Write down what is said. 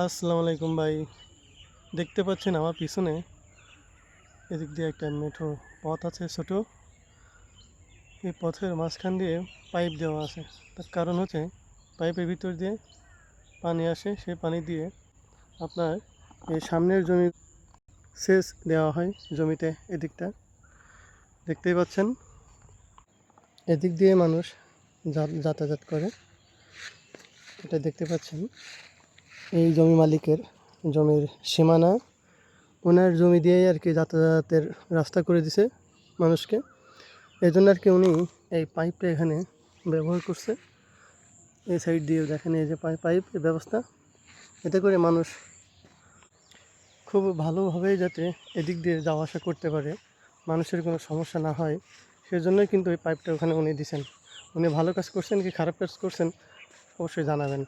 আসসালামু আলাইকুম ভাই। দেখতে পাচ্ছেন আমার পিছনে এদিক দিয়ে একটা মেঠো পথ আছে ছোট। এই পথের মাঝখান দিয়ে পাইপ দেওয়া আছে। তার কারণ হচ্ছে পাইপের ভিতর দিয়ে পানি আসে, সেই পানি দিয়ে আপনার এই সামনের জমি সেচ দেওয়া হয় জমিতে। এদিকটা দেখতেই পাচ্ছেন, এদিক দিয়ে মানুষ যাতায়াত করে। এটা দেখতে পাচ্ছেন এই জমি মালিকের জমির সীমানা, ওনার জমি দিয়েই আর কি যাতায়াতের রাস্তা করে দিছে মানুষকে। এই জন্য আর কি উনি এই পাইপটা এখানে ব্যবহার করছে। এই সাইড দিয়ে দেখেন এই যে পাইপের ব্যবস্থা, এতে করে মানুষ খুব ভালোভাবেই যাতে এদিক দিয়ে যাওয়া আসা করতে পারে, মানুষের কোনো সমস্যা না হয়, সেজন্যই কিন্তু এই পাইপটা ওখানে উনি দিছেন। উনি ভালো কাজ করছেন কি খারাপ কাজ করছেন অবশ্যই জানাবেন।